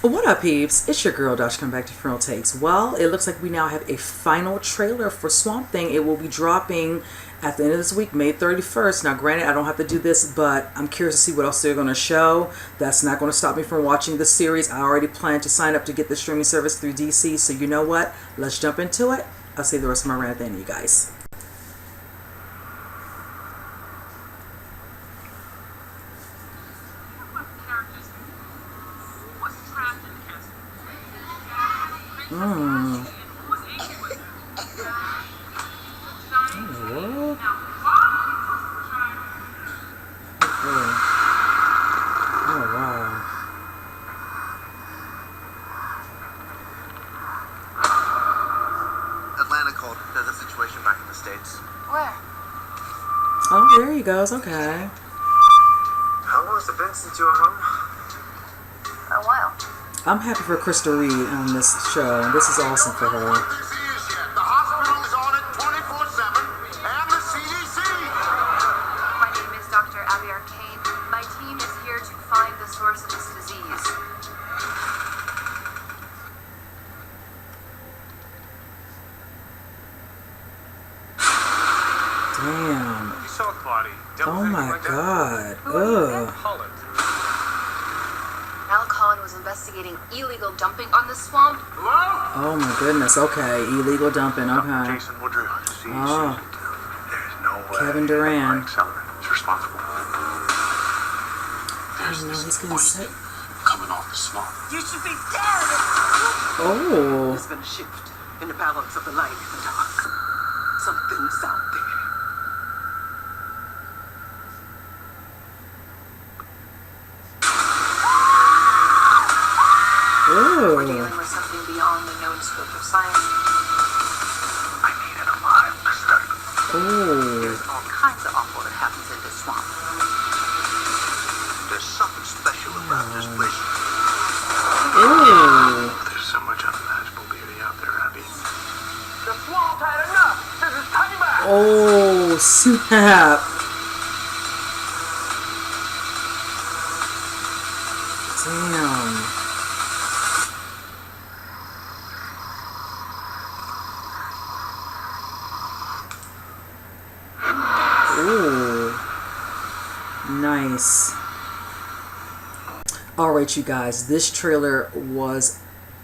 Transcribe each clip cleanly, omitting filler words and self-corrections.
What up, peeps? It's your girl, Dash, coming back to Funeral Takes. Well, it looks like we now have a final trailer for Swamp Thing. It will be dropping at the end of this week, May 31st. Now, granted, I don't have to do this, but I'm curious to see what else they're going to show. That's not going to stop me from watching the series. I already plan to sign up to get the streaming service through DC, so you know what? Let's jump into it. I'll save the rest of my rant at the end, you guys. Mm. Oh, oh, wow. Atlanta called. There's a situation back in the States. Where? Oh, there he goes. Okay. How long has it been since you were home? A while. I'm happy for Krista Reed on this show. This is awesome for her. The hospital is on it 24/7, and the CDC. My name is Dr. Abby Arcane. My team is here to find the source of this disease. Damn. You saw Claudia. Oh my God. Ugh. Alcohol was investigating illegal dumping on the swamp. Oh my goodness. Okay. Illegal dumping. Okay. Jason Woodruff. Oh. There's no way Kevin Durant. Mike Sullivan is responsible. I didn't know he's getting sick. Coming off the swamp. You should be dead! Oh. There's been a shift in the balance of the light and the dark. Something's out there. We're dealing with something beyond the known scope of science. I need an alive study. Oh. There's all kinds of awful that happens in this swamp. There's something special about this place. Ew. There's so much unimaginable beauty out there, Abby. The swamp had enough! This is payback! Oh, snap. Damn. Ooh. Nice. Alright, you guys, this trailer was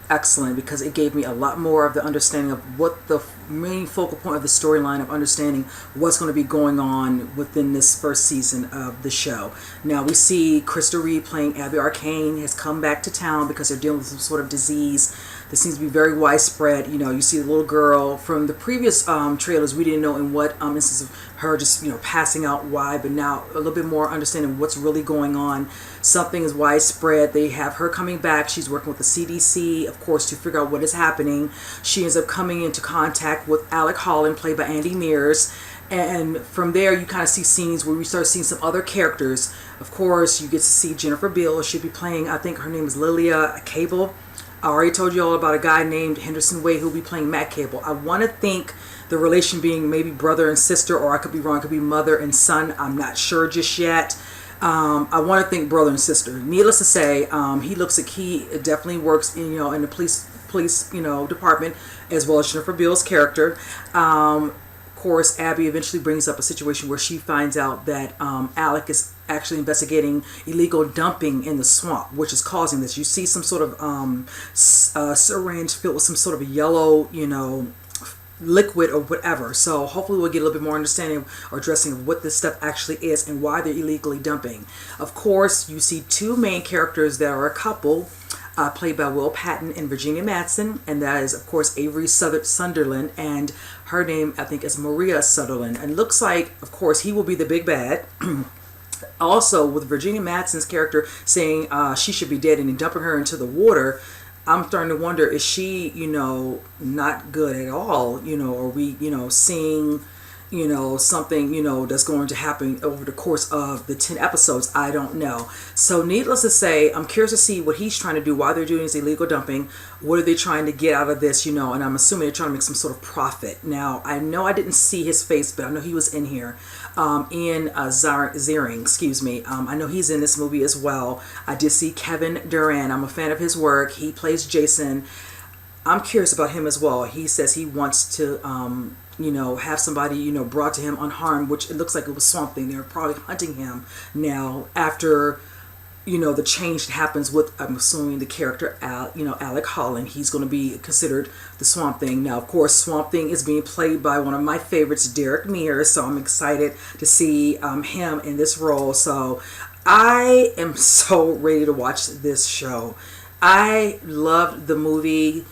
excellent because it gave me a lot more of the understanding of what the main focal point of the storyline, of understanding what's going to be going on within this first season of the show. Now we see Krista Reed playing Abby Arcane has come back to town because they're dealing with some sort of disease that seems to be very widespread. You know, you see the little girl from the previous trailers. We didn't know in what instance of her just, you know, passing out why, but now a little bit more understanding what's really going on. Something is widespread. They have her coming back. She's working with the CDC, of course, to figure out what is happening. She ends up coming into contact with Alec Holland, played by Andy Mears. And from there, you kind of see scenes where we start seeing some other characters. Of course, you get to see Jennifer Beal. She'll be playing, I think her name is Lilia Cable. I already told you all about a guy named Henderson Way who'll be playing Matt Cable. I want to think the relation being maybe brother and sister, or I could be wrong, it could be mother and son. I'm not sure just yet. I want to think brother and sister. Needless to say, he looks like he definitely works in, you know, in the police department, as well as Jennifer Beals' character. Of course, Abby eventually brings up a situation where she finds out that Alec is actually investigating illegal dumping in the swamp, which is causing this. You see some sort of syringe filled with some sort of yellow, you know, liquid or whatever. So hopefully we'll get a little bit more understanding or addressing of what this stuff actually is and why they're illegally dumping. Of course, you see two main characters that are a couple, played by Will Patton and Virginia Madsen, and that is, of course, Avery Sunderland, and her name, I think, is Maria Sutherland. And looks like, of course, he will be the big bad. Also, with Virginia Madsen's character saying she should be dead and dumping her into the water, I'm starting to wonder, is she, you know, not good at all? You know, are we, you know, seeing, something, that's going to happen over the course of the 10 episodes. I don't know. So needless to say, I'm curious to see what he's trying to do, why they're doing this illegal dumping. What are they trying to get out of this, and I'm assuming they're trying to make some sort of profit. Now, I know I didn't see his face, but I know he was in here. Ian Ziering, excuse me. I know he's in this movie as well. I did see Kevin Durant. I'm a fan of his work. He plays Jason. I'm curious about him as well. He says he wants to, have somebody, brought to him unharmed, which it looks like it was Swamp Thing. They're probably hunting him now after, the change that happens with, I'm assuming, the character, Alec Holland. He's going to be considered the Swamp Thing. Now, of course, Swamp Thing is being played by one of my favorites, Derek Mears. So I'm excited to see him in this role. So I am so ready to watch this show. I loved the movies,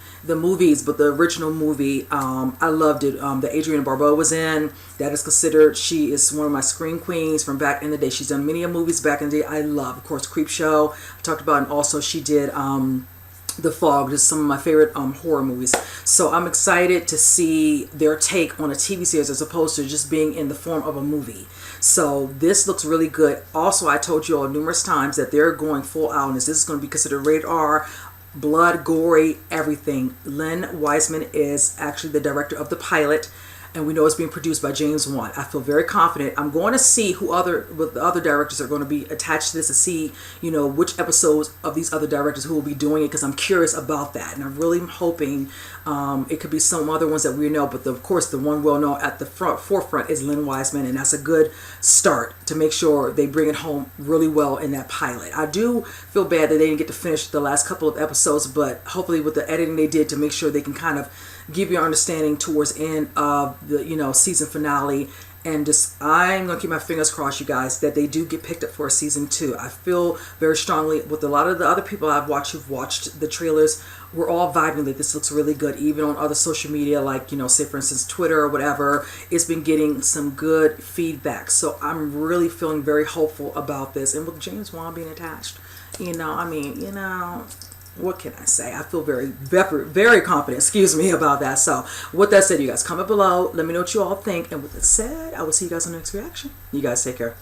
but the original movie, I loved it. That Adrienne Barbeau was in. That is considered, she is one of my screen queens from back in the day. She's done many movies back in the day I love. Of course, Creepshow, I talked about, and also she did The Fog, just some of my favorite horror movies. So I'm excited to see their take on a TV series as opposed to just being in the form of a movie. So this looks really good. Also, I told you all numerous times that they're going full out on this. This is going to be considered rated R, blood, gory, everything. Len Wiseman is actually the director of the pilot, and we know it's being produced by James Wan. I feel very confident. I'm going to see what the other directors are going to be attached to this, to see, which episodes of these other directors who will be doing it, because I'm curious about that. And I'm really hoping it could be some other ones that we know, but of course the one we'll know at the forefront is Len Wiseman, and that's a good start to make sure they bring it home really well in that pilot. I do feel bad that they didn't get to finish the last couple of episodes, but hopefully with the editing they did to make sure they can kind of give you an understanding towards the end of the season finale. And just, I'm gonna keep my fingers crossed, you guys, that they do get picked up for a season 2. I feel very strongly with a lot of the other people I've watched who've watched the trailers, we're all vibing that this looks really good. Even on other social media, like, say for instance Twitter or whatever, it's been getting some good feedback. So I'm really feeling very hopeful about this. And with James Wan being attached, what can I say? I feel very, very, very confident, about that. So with that said, you guys, comment below. Let me know what you all think. And with that said, I will see you guys on the next reaction. You guys take care.